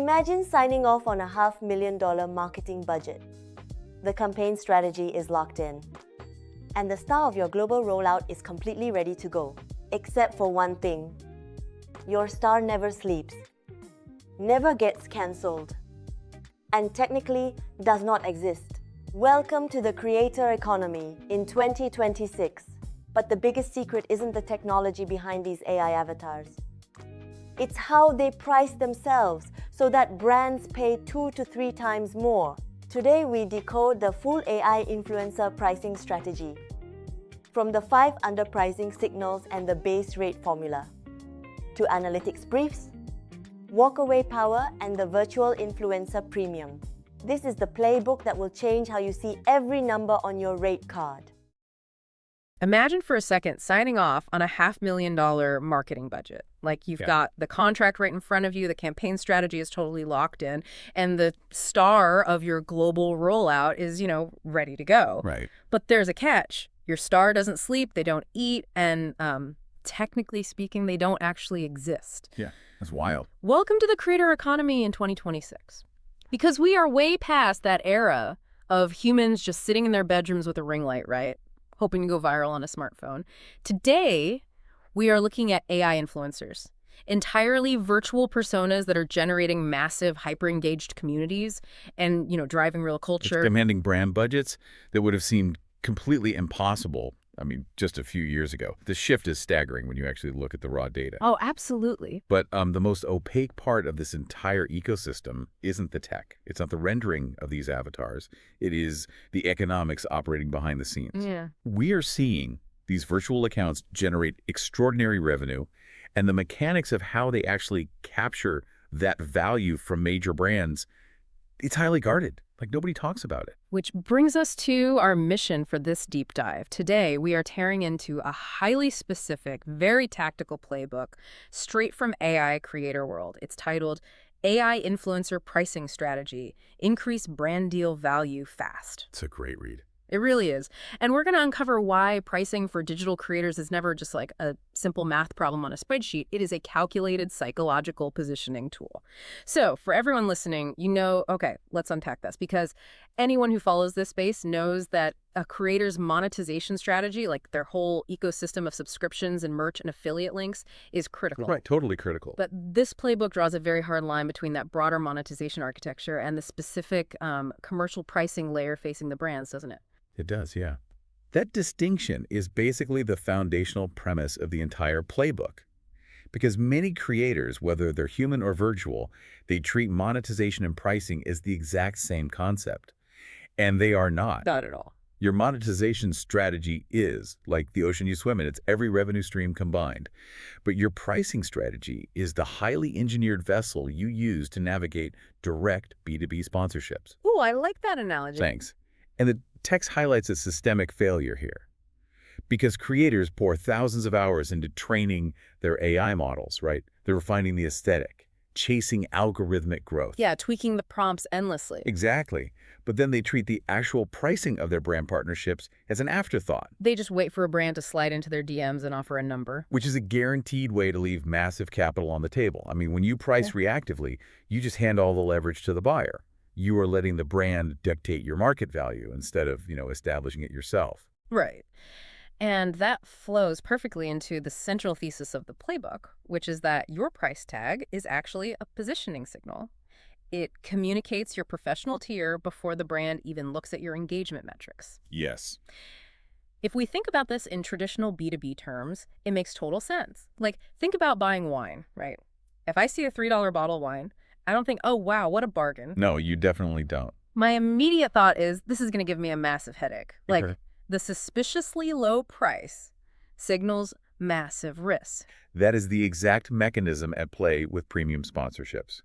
Imagine signing off on a $500,000 marketing budget. The campaign strategy is locked in, and the star of your global rollout is completely ready to go. Except for one thing. Your star never sleeps, never gets cancelled, and technically does not exist. Welcome to the creator economy in 2026. But the biggest secret isn't the technology behind these AI avatars. It's how they price themselves so that brands pay 2 to 3 times more. Today we decode the full AI influencer pricing strategy, from the 5 underpricing signals and the base rate formula, to analytics briefs, walkaway power, and the virtual influencer premium. This is the playbook that will change how you see every number on your rate card. Imagine for a second signing off on a $500,000 marketing budget. Like you've got the contract right in front of you, the campaign strategy is totally locked in, and the star of your global rollout is, ready to go. Right. But there's a catch. Your star doesn't sleep, they don't eat, and technically speaking, they don't actually exist. Yeah, that's wild. Welcome to the creator economy in 2026. Because we are way past that era of humans just sitting in their bedrooms with a ring light, right? Hoping to go viral on a smartphone. Today, we are looking at AI influencers, entirely virtual personas that are generating massive, hyper-engaged communities and, driving real culture. It's demanding brand budgets that would have seemed completely impossible, just a few years ago. The shift is staggering when you actually look at the raw data. Oh, absolutely. But the most opaque part of this entire ecosystem isn't the tech. It's not the rendering of these avatars. It is the economics operating behind the scenes. Yeah. We are seeing these virtual accounts generate extraordinary revenue, and the mechanics of how they actually capture that value from major brands, it's highly guarded. Like, nobody talks about it. Which brings us to our mission for this deep dive. Today, we are tearing into a highly specific, very tactical playbook straight from AI creator world. It's titled AI Influencer Pricing Strategy, Increase Brand Deal Value Fast. It's a great read. It really is. And we're going to uncover why pricing for digital creators is never just like a simple math problem on a spreadsheet. It is a calculated psychological positioning tool. So for everyone listening, okay, let's unpack this, because anyone who follows this space knows that a creator's monetization strategy, like their whole ecosystem of subscriptions and merch and affiliate links, is critical. Right, totally critical. But this playbook draws a very hard line between that broader monetization architecture and the specific commercial pricing layer facing the brands, doesn't it? It does, yeah. That distinction is basically the foundational premise of the entire playbook. Because many creators, whether they're human or virtual, they treat monetization and pricing as the exact same concept. And they are not. Not at all. Your monetization strategy is like the ocean you swim in. It's every revenue stream combined. But your pricing strategy is the highly engineered vessel you use to navigate direct B2B sponsorships. Ooh, I like that analogy. Thanks. And the text highlights a systemic failure here. Because creators pour thousands of hours into training their AI models, right? They're refining the aesthetic, chasing algorithmic growth. Yeah, tweaking the prompts endlessly. Exactly. But then they treat the actual pricing of their brand partnerships as an afterthought. They just wait for a brand to slide into their DMs and offer a number. Which is a guaranteed way to leave massive capital on the table. When you price reactively, you just hand all the leverage to the buyer. You are letting the brand dictate your market value instead of, establishing it yourself. Right. And that flows perfectly into the central thesis of the playbook, which is that your price tag is actually a positioning signal. It communicates your professional tier before the brand even looks at your engagement metrics. Yes. If we think about this in traditional B2B terms, it makes total sense. Like, think about buying wine, right? If I see a $3 bottle of wine, I don't think, oh, wow, what a bargain. No, you definitely don't. My immediate thought is, this is going to give me a massive headache. Like, the suspiciously low price signals massive risk. That is the exact mechanism at play with premium sponsorships.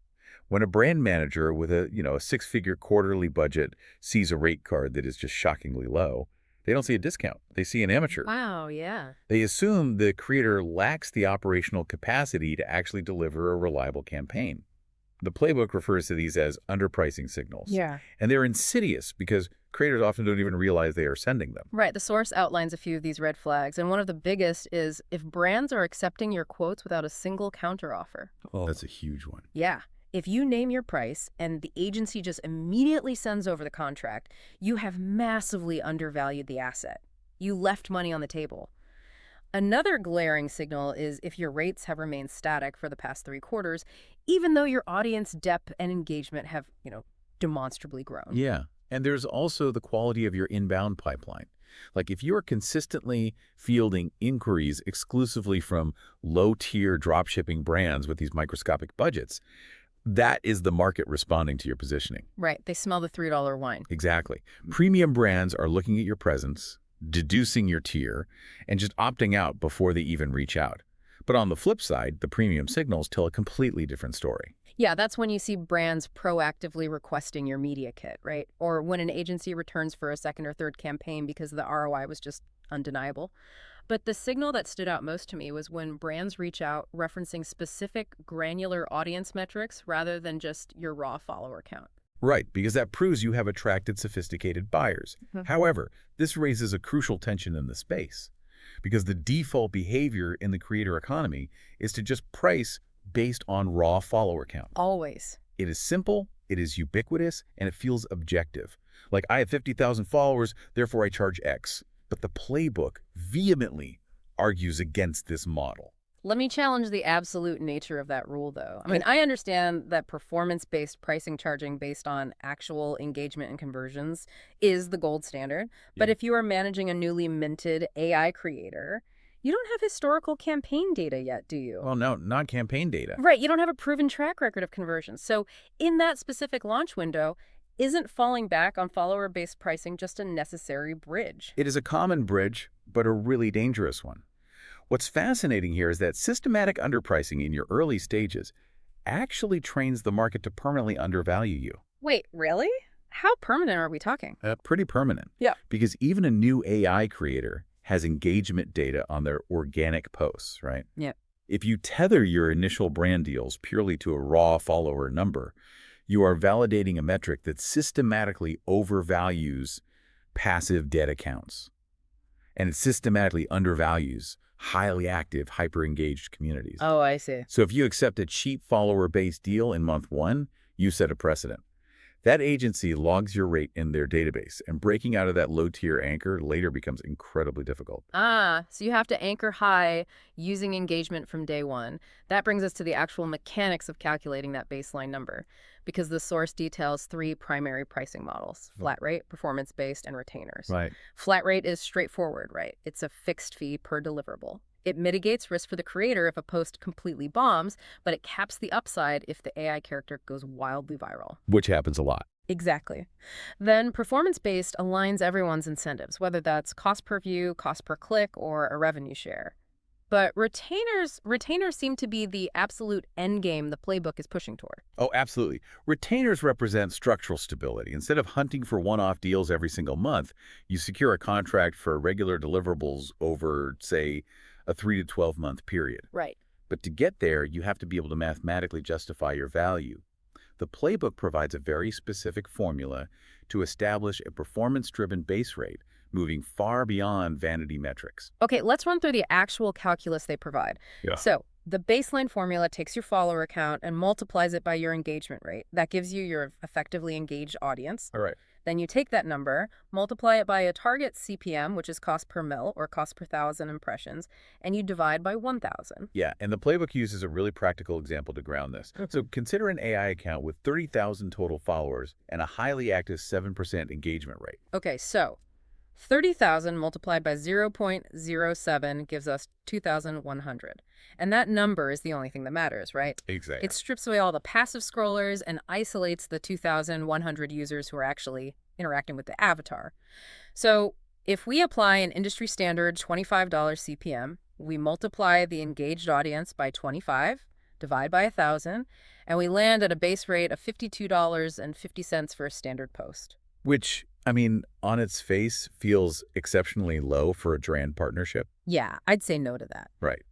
When a brand manager with a 6-figure quarterly budget sees a rate card that is just shockingly low, they don't see a discount. They see an amateur. Wow, yeah. They assume the creator lacks the operational capacity to actually deliver a reliable campaign. The playbook refers to these as underpricing signals. Yeah. And they're insidious because creators often don't even realize they are sending them. Right. The source outlines a few of these red flags. And one of the biggest is if brands are accepting your quotes without a single counteroffer. Oh, that's a huge one. Yeah. If you name your price and the agency just immediately sends over the contract, you have massively undervalued the asset. You left money on the table. Another glaring signal is if your rates have remained static for the past 3 quarters, even though your audience depth and engagement have, demonstrably grown. Yeah, and there's also the quality of your inbound pipeline. Like if you're consistently fielding inquiries exclusively from low-tier dropshipping brands with these microscopic budgets, that is the market responding to your positioning. Right, they smell the $3 wine. Exactly. Premium brands are looking at your presence, deducing your tier, and just opting out before they even reach out. But on the flip side, the premium signals tell a completely different story. Yeah, that's when you see brands proactively requesting your media kit, right? Or when an agency returns for a second or third campaign because the ROI was just undeniable. But the signal that stood out most to me was when brands reach out referencing specific granular audience metrics rather than just your raw follower count. Right, because that proves you have attracted sophisticated buyers. However, this raises a crucial tension in the space, because the default behavior in the creator economy is to just price based on raw follower count. Always. It is simple, it is ubiquitous, and it feels objective. Like, I have 50,000 followers, therefore I charge X. But the playbook vehemently argues against this model. Let me challenge the absolute nature of that rule, though. I mean, I understand that performance-based pricing charging based on actual engagement and conversions is the gold standard. But if you are managing a newly minted AI creator, you don't have historical campaign data yet, do you? Well, no, not campaign data. Right, you don't have a proven track record of conversions. So in that specific launch window, isn't falling back on follower-based pricing just a necessary bridge? It is a common bridge, but a really dangerous one. What's fascinating here is that systematic underpricing in your early stages actually trains the market to permanently undervalue you. Wait, really? How permanent are we talking? Pretty permanent. Yeah. Because even a new AI creator has engagement data on their organic posts, right? Yeah. If you tether your initial brand deals purely to a raw follower number, you are validating a metric that systematically overvalues passive dead accounts. And it systematically undervalues highly active, hyper-engaged communities. Oh, I see. So if you accept a cheap follower-based deal in month 1, you set a precedent. That agency logs your rate in their database, and breaking out of that low-tier anchor later becomes incredibly difficult. So you have to anchor high using engagement from day one. That brings us to the actual mechanics of calculating that baseline number, because the source details 3 primary pricing models: flat rate, performance-based, and retainers. Right. Flat rate is straightforward, right? It's a fixed fee per deliverable. It mitigates risk for the creator if a post completely bombs, but it caps the upside if the AI character goes wildly viral. Which happens a lot. Exactly. Then performance-based aligns everyone's incentives, whether that's cost per view, cost per click, or a revenue share. But retainers seem to be the absolute end game the playbook is pushing toward. Oh, absolutely. Retainers represent structural stability. Instead of hunting for one-off deals every single month, you secure a contract for regular deliverables over, say, a 3 to 12-month period. Right. But to get there, you have to be able to mathematically justify your value. The playbook provides a very specific formula to establish a performance-driven base rate, moving far beyond vanity metrics. Okay, let's run through the actual calculus they provide. Yeah. So the baseline formula takes your follower count and multiplies it by your engagement rate. That gives you your effectively engaged audience. All right. Then you take that number, multiply it by a target CPM, which is cost per mil or cost per 1,000 impressions, and you divide by 1,000. Yeah, and the playbook uses a really practical example to ground this. So consider an AI account with 30,000 total followers and a highly active 7% engagement rate. Okay, so 30,000 multiplied by 0.07 gives us 2,100. And that number is the only thing that matters, right? Exactly. It strips away all the passive scrollers and isolates the 2,100 users who are actually interacting with the avatar. So if we apply an industry standard $25 CPM, we multiply the engaged audience by 25, divide by 1,000, and we land at a base rate of $52.50 for a standard post. Which, I mean, on its face, feels exceptionally low for a brand partnership. Yeah, I'd say no to that. Right.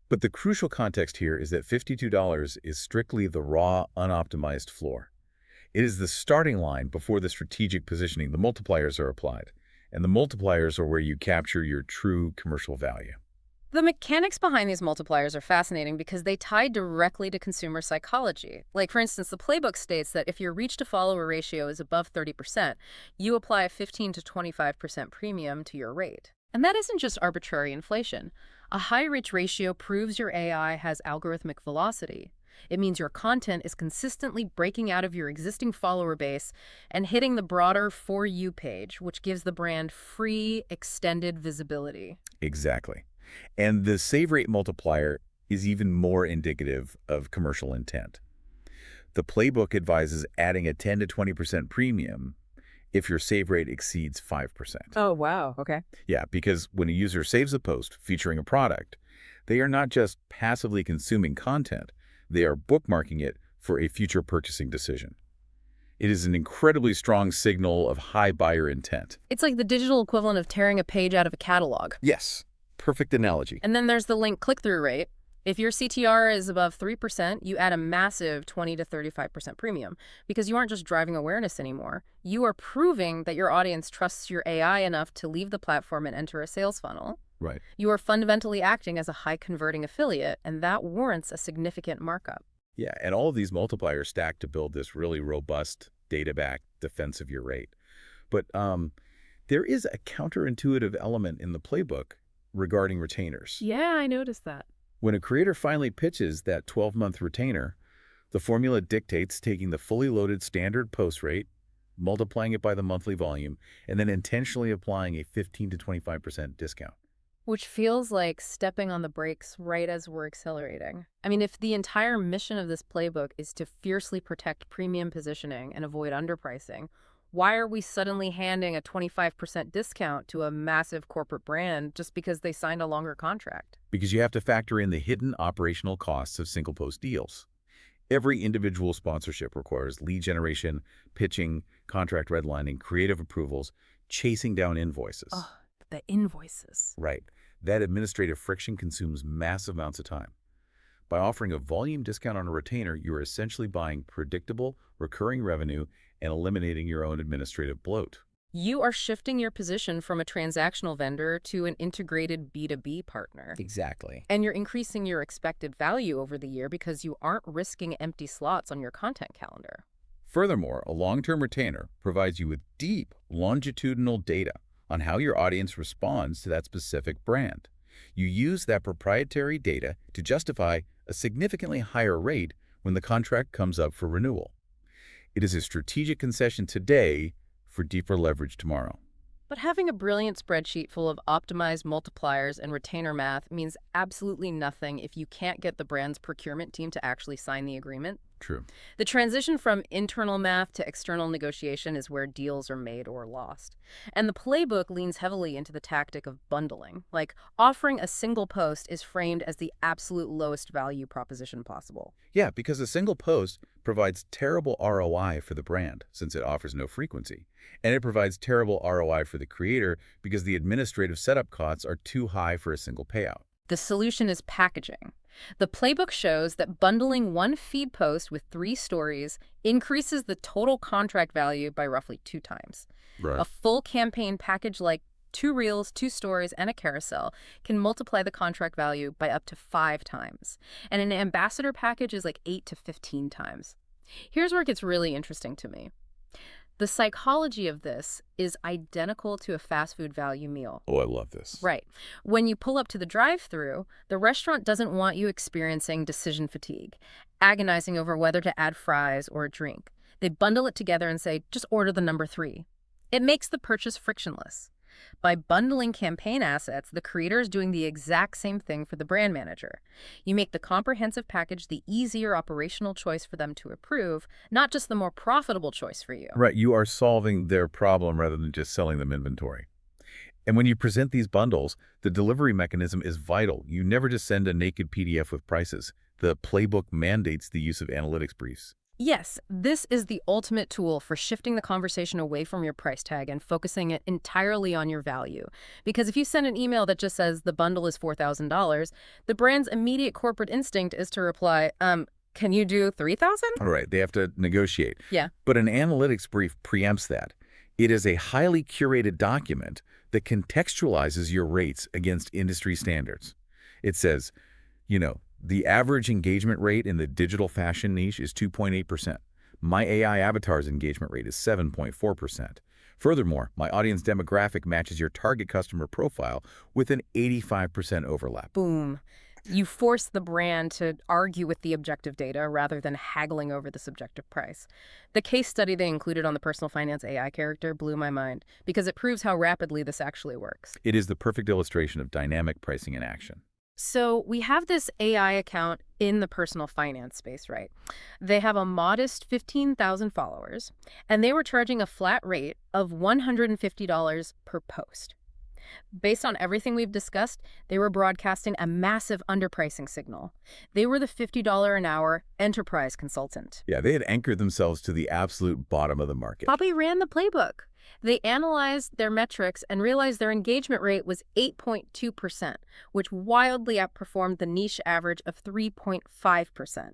But the crucial context here is that $52 is strictly the raw, unoptimized floor. It is the starting line before the strategic positioning. The multipliers are applied, and the multipliers are where you capture your true commercial value. The mechanics behind these multipliers are fascinating because they tie directly to consumer psychology. Like, for instance, the playbook states that if your reach-to-follower ratio is above 30%, you apply a 15 to 25% premium to your rate. And that isn't just arbitrary inflation. A high reach ratio proves your AI has algorithmic velocity. It means your content is consistently breaking out of your existing follower base and hitting the broader For You page, which gives the brand free, extended visibility. Exactly. And the save rate multiplier is even more indicative of commercial intent. The playbook advises adding a 10 to 20% premium if your save rate exceeds 5%. Oh, wow. Okay. Yeah, because when a user saves a post featuring a product, they are not just passively consuming content, they are bookmarking it for a future purchasing decision. It is an incredibly strong signal of high buyer intent. It's like the digital equivalent of tearing a page out of a catalog. Yes, perfect analogy. And then there's the link click-through rate. If your CTR is above 3%, you add a massive 20 to 35% premium because you aren't just driving awareness anymore. You are proving that your audience trusts your AI enough to leave the platform and enter a sales funnel. Right. You are fundamentally acting as a high-converting affiliate, and that warrants a significant markup. Yeah, and all of these multipliers stack to build this really robust, data-backed defense of your rate. But there is a counterintuitive element in the playbook regarding retainers. Yeah, I noticed that. When a creator finally pitches that 12-month retainer, the formula dictates taking the fully loaded standard post rate, multiplying it by the monthly volume, and then intentionally applying a 15 to 25% discount. Which feels like stepping on the brakes right as we're accelerating. I mean, if the entire mission of this playbook is to fiercely protect premium positioning and avoid underpricing, why are we suddenly handing a 25% discount to a massive corporate brand just because they signed a longer contract? Because you have to factor in the hidden operational costs of single post deals. Every individual sponsorship requires lead generation, pitching, contract redlining, creative approvals, chasing down invoices. Oh, the invoices. Right. That administrative friction consumes massive amounts of time. By offering a volume discount on a retainer, you are essentially buying predictable, recurring revenue and eliminating your own administrative bloat. You are shifting your position from a transactional vendor to an integrated B2B partner. Exactly. And you're increasing your expected value over the year because you aren't risking empty slots on your content calendar. Furthermore, a long-term retainer provides you with deep, longitudinal data on how your audience responds to that specific brand. You use that proprietary data to justify a significantly higher rate when the contract comes up for renewal. It is a strategic concession today for deeper leverage tomorrow. But having a brilliant spreadsheet full of optimized multipliers and retainer math means absolutely nothing if you can't get the brand's procurement team to actually sign the agreement. True. The transition from internal math to external negotiation is where deals are made or lost. And the playbook leans heavily into the tactic of bundling. Like, offering a single post is framed as the absolute lowest value proposition possible. Yeah, because a single post provides terrible ROI for the brand since it offers no frequency. And it provides terrible ROI for the creator because the administrative setup costs are too high for a single payout. The solution is packaging. The playbook shows that bundling one feed post with 3 stories increases the total contract value by roughly 2 times. Right. A full campaign package like 2 reels, 2 stories, and a carousel can multiply the contract value by up to 5 times. And an ambassador package is like 8 to 15 times. Here's where it gets really interesting to me. The psychology of this is identical to a fast food value meal. Oh, I love this. Right. When you pull up to the drive-thru, the restaurant doesn't want you experiencing decision fatigue, agonizing over whether to add fries or a drink. They bundle it together and say, just order the number 3. It makes the purchase frictionless. By bundling campaign assets, the creator is doing the exact same thing for the brand manager. You make the comprehensive package the easier operational choice for them to approve, not just the more profitable choice for you. Right, you are solving their problem rather than just selling them inventory. And when you present these bundles, the delivery mechanism is vital. You never just send a naked PDF with prices. The playbook mandates the use of analytics briefs. Yes, this is the ultimate tool for shifting the conversation away from your price tag and focusing it entirely on your value. Because if you send an email that just says the bundle is $4,000, the brand's immediate corporate instinct is to reply, can you do $3,000? All right, they have to negotiate. Yeah. But an analytics brief preempts that. It is a highly curated document that contextualizes your rates against industry standards. It says, the average engagement rate in the digital fashion niche is 2.8%. My AI avatar's engagement rate is 7.4%. Furthermore, my audience demographic matches your target customer profile with an 85% overlap. Boom. You force the brand to argue with the objective data rather than haggling over the subjective price. The case study they included on the personal finance AI character blew my mind because it proves how rapidly this actually works. It is the perfect illustration of dynamic pricing in action. So we have this AI account in the personal finance space, right? They have a modest 15,000 followers, and they were charging a flat rate of $150 per post. Based on everything we've discussed, they were broadcasting a massive underpricing signal. They were the $50 an hour enterprise consultant. Yeah, they had anchored themselves to the absolute bottom of the market. Bobby ran the playbook. They analyzed their metrics and realized their engagement rate was 8.2%, which wildly outperformed the niche average of 3.5%.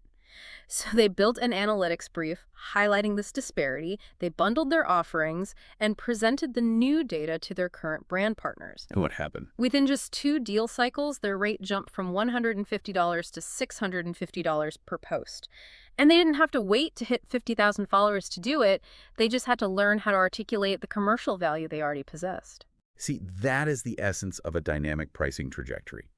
So they built an analytics brief highlighting this disparity, they bundled their offerings, and presented the new data to their current brand partners. And what happened? Within just 2 deal cycles, their rate jumped from $150 to $650 per post. And they didn't have to wait to hit 50,000 followers to do it. They just had to learn how to articulate the commercial value they already possessed. See, that is the essence of a dynamic pricing trajectory.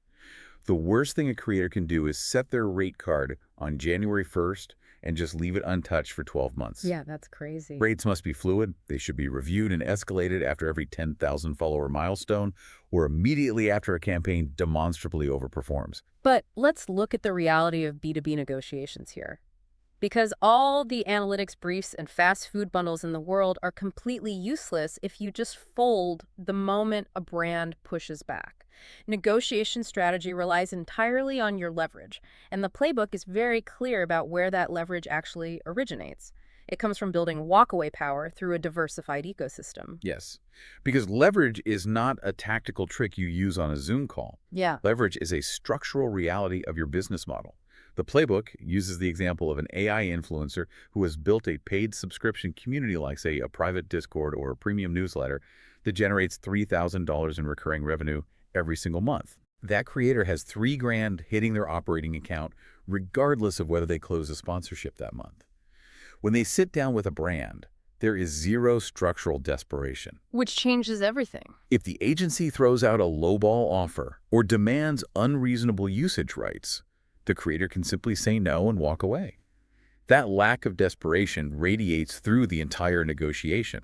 The worst thing a creator can do is set their rate card on January 1st and just leave it untouched for 12 months. Yeah, that's crazy. Rates must be fluid. They should be reviewed and escalated after every 10,000 follower milestone or immediately after a campaign demonstrably overperforms. But let's look at the reality of B2B negotiations here. Because all the analytics briefs and fast food bundles in the world are completely useless if you just fold the moment a brand pushes back. Negotiation strategy relies entirely on your leverage, and the playbook is very clear about where that leverage actually originates. It comes from building walkaway power through a diversified ecosystem. Yes, because leverage is not a tactical trick you use on a Zoom call. Yeah. Leverage is a structural reality of your business model. The playbook uses the example of an AI influencer who has built a paid subscription community like, say, a private Discord or a premium newsletter that generates $3,000 in recurring revenue every single month. That creator has $3,000 hitting their operating account regardless of whether they close a sponsorship that month. When they sit down with a brand, there is zero structural desperation. Which changes everything. If the agency throws out a lowball offer or demands unreasonable usage rights, the creator can simply say no and walk away. That lack of desperation radiates through the entire negotiation.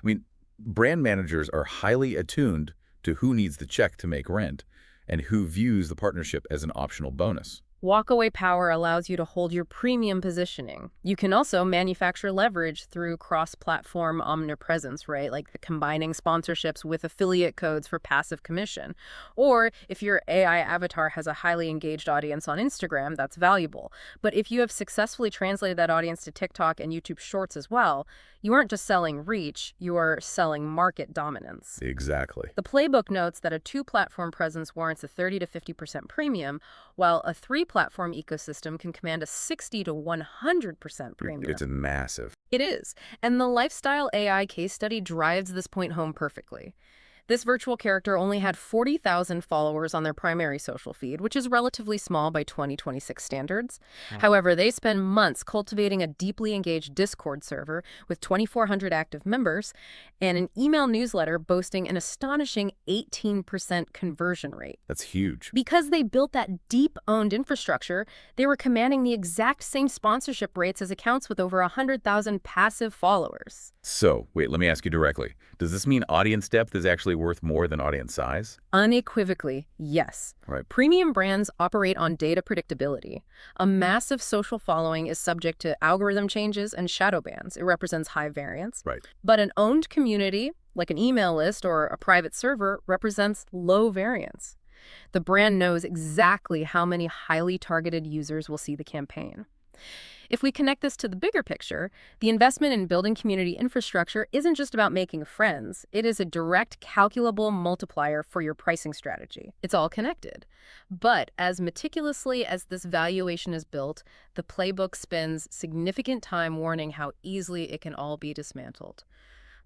I mean, brand managers are highly attuned to who needs the check to make rent and who views the partnership as an optional bonus. Walkaway power allows you to hold your premium positioning. You can also manufacture leverage through cross-platform omnipresence, right? Like the combining sponsorships with affiliate codes for passive commission. Or if your AI avatar has a highly engaged audience on Instagram, that's valuable. But if you have successfully translated that audience to TikTok and YouTube Shorts as well, you aren't just selling reach, you are selling market dominance. Exactly. The playbook notes that a 2-platform presence warrants a 30 to 50% premium, while a 3-platform ecosystem can command a 60 to 100% premium. It's massive. It is. And the lifestyle AI case study drives this point home perfectly. This virtual character only had 40,000 followers on their primary social feed, which is relatively small by 2026 standards. However, they spend months cultivating a deeply engaged Discord server with 2,400 active members and an email newsletter boasting an astonishing 18% conversion rate. That's huge. Because they built that deep-owned infrastructure, they were commanding the exact same sponsorship rates as accounts with over 100,000 passive followers. So, wait, let me ask you directly. Does this mean audience depth is actually worth more than audience size? Unequivocally, yes. Right. Premium brands operate on data predictability. A massive social following is subject to algorithm changes and shadow bans. It represents high variance. Right. But an owned community, like an email list or a private server, represents low variance. The brand knows exactly how many highly targeted users will see the campaign. If we connect this to the bigger picture, the investment in building community infrastructure isn't just about making friends. It is a direct, calculable multiplier for your pricing strategy. It's all connected. But as meticulously as this valuation is built, the playbook spends significant time warning how easily it can all be dismantled.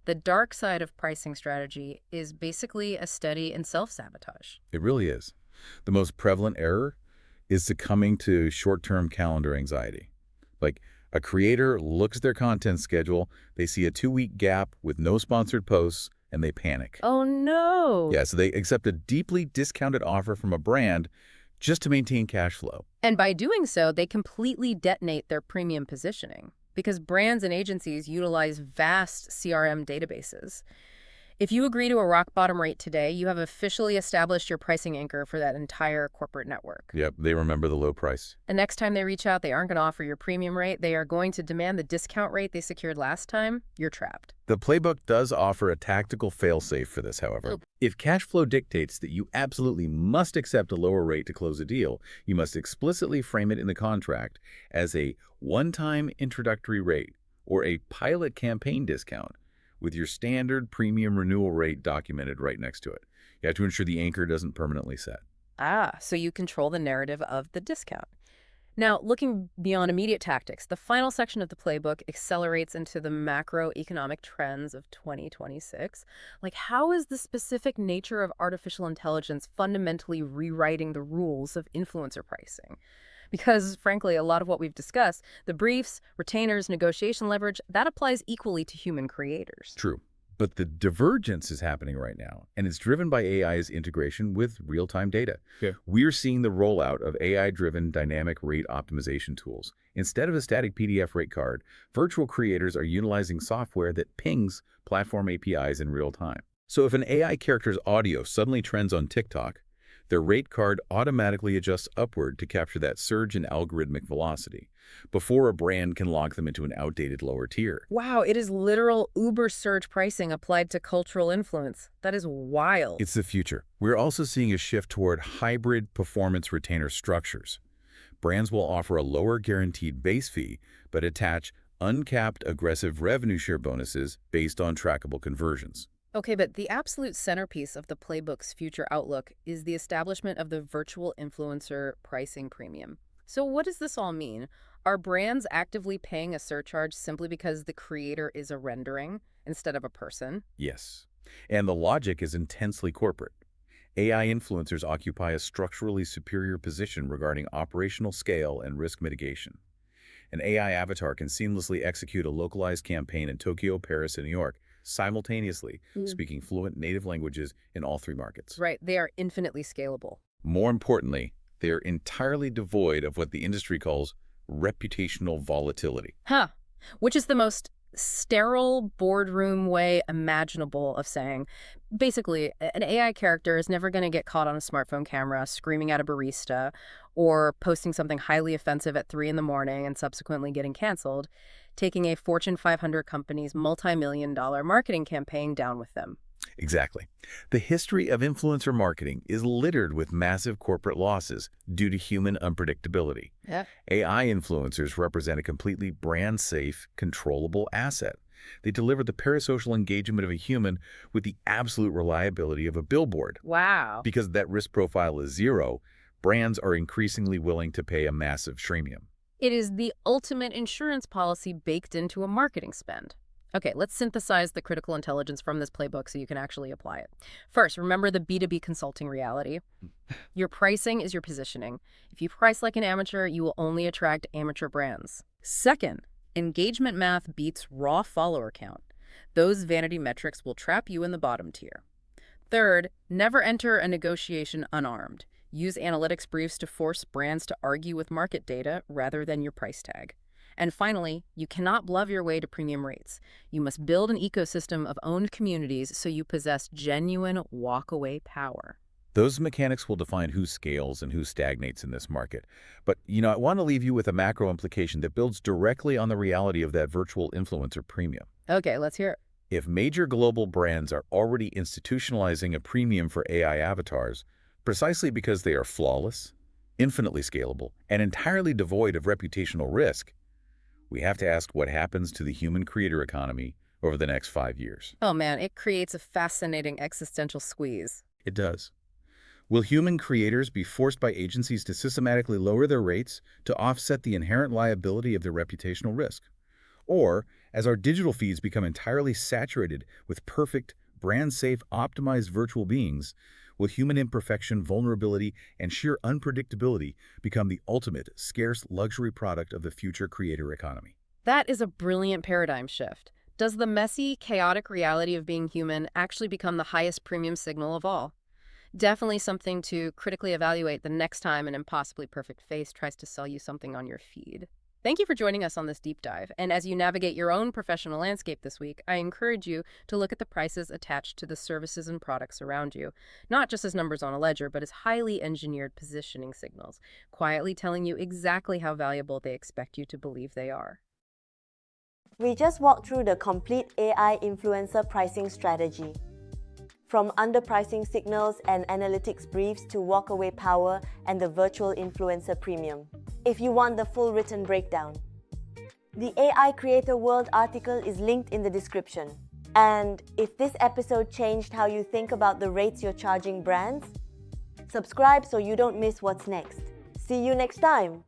The dark side of pricing strategy is basically a study in self-sabotage. It really is. The most prevalent error is succumbing to short-term calendar anxiety. Like, a creator looks at their content schedule, they see a 2-week gap with no sponsored posts, and they panic. Oh, no. Yeah, so they accept a deeply discounted offer from a brand just to maintain cash flow. And by doing so, they completely detonate their premium positioning because brands and agencies utilize vast CRM databases. If you agree to a rock bottom rate today, you have officially established your pricing anchor for that entire corporate network. Yep, they remember the low price. The next time they reach out, they aren't going to offer your premium rate. They are going to demand the discount rate they secured last time. You're trapped. The playbook does offer a tactical fail-safe for this, however. If cash flow dictates that you absolutely must accept a lower rate to close a deal, you must explicitly frame it in the contract as a one-time introductory rate or a pilot campaign discount, with your standard premium renewal rate documented right next to it. You have to ensure the anchor doesn't permanently set. So you control the narrative of the discount. Now, looking beyond immediate tactics, the final section of the playbook accelerates into the macroeconomic trends of 2026. Like, how is the specific nature of artificial intelligence fundamentally rewriting the rules of influencer pricing? Because, frankly, a lot of what we've discussed, the briefs, retainers, negotiation leverage, that applies equally to human creators. True. But the divergence is happening right now, and it's driven by AI's integration with real-time data. Yeah. We're seeing the rollout of AI-driven dynamic rate optimization tools. Instead of a static PDF rate card, virtual creators are utilizing software that pings platform APIs in real time. So if an AI character's audio suddenly trends on TikTok, their rate card automatically adjusts upward to capture that surge in algorithmic velocity before a brand can lock them into an outdated lower tier. Wow, it is literal Uber surge pricing applied to cultural influence. That is wild. It's the future. We're also seeing a shift toward hybrid performance retainer structures. Brands will offer a lower guaranteed base fee, but attach uncapped aggressive revenue share bonuses based on trackable conversions. Okay, but the absolute centerpiece of the playbook's future outlook is the establishment of the virtual influencer pricing premium. So what does this all mean? Are brands actively paying a surcharge simply because the creator is a rendering instead of a person? Yes. And the logic is intensely corporate. AI influencers occupy a structurally superior position regarding operational scale and risk mitigation. An AI avatar can seamlessly execute a localized campaign in Tokyo, Paris, and New York, simultaneously speaking fluent native languages in all 3 markets. Right, they are infinitely scalable. More importantly, they are entirely devoid of what the industry calls reputational volatility. Which is the most sterile boardroom way imaginable of saying, basically, an AI character is never going to get caught on a smartphone camera screaming at a barista or posting something highly offensive at 3 in the morning and subsequently getting canceled, taking a Fortune 500 company's multi-million-dollar marketing campaign down with them. Exactly. The history of influencer marketing is littered with massive corporate losses due to human unpredictability. Yeah. AI influencers represent a completely brand-safe, controllable asset. They deliver the parasocial engagement of a human with the absolute reliability of a billboard. Wow. Because that risk profile is zero, brands are increasingly willing to pay a massive premium. It is the ultimate insurance policy baked into a marketing spend. Okay, let's synthesize the critical intelligence from this playbook so you can actually apply it. First, remember the B2B consulting reality. Your pricing is your positioning. If you price like an amateur, you will only attract amateur brands. Second, engagement math beats raw follower count. Those vanity metrics will trap you in the bottom tier. Third, never enter a negotiation unarmed. Use analytics briefs to force brands to argue with market data rather than your price tag. And finally, you cannot bluff your way to premium rates. You must build an ecosystem of owned communities so you possess genuine walk-away power. Those mechanics will define who scales and who stagnates in this market. But, I want to leave you with a macro implication that builds directly on the reality of that virtual influencer premium. Okay, let's hear it. If major global brands are already institutionalizing a premium for AI avatars, precisely because they are flawless, infinitely scalable, and entirely devoid of reputational risk, we have to ask what happens to the human creator economy over the next 5 years. Oh man, it creates a fascinating existential squeeze. It does. Will human creators be forced by agencies to systematically lower their rates to offset the inherent liability of their reputational risk? Or, as our digital feeds become entirely saturated with perfect, brand-safe, optimized virtual beings, will human imperfection, vulnerability, and sheer unpredictability become the ultimate, scarce luxury product of the future creator economy. That is a brilliant paradigm shift. Does the messy, chaotic reality of being human actually become the highest premium signal of all? Definitely something to critically evaluate the next time an impossibly perfect face tries to sell you something on your feed. Thank you for joining us on this deep dive. And as you navigate your own professional landscape this week, I encourage you to look at the prices attached to the services and products around you, not just as numbers on a ledger, but as highly engineered positioning signals, quietly telling you exactly how valuable they expect you to believe they are. We just walked through the complete AI influencer pricing strategy. From underpricing signals and analytics briefs to walkaway power and the virtual influencer premium. If you want the full written breakdown, the AI Creator World article is linked in the description. And if this episode changed how you think about the rates you're charging brands, subscribe so you don't miss what's next. See you next time!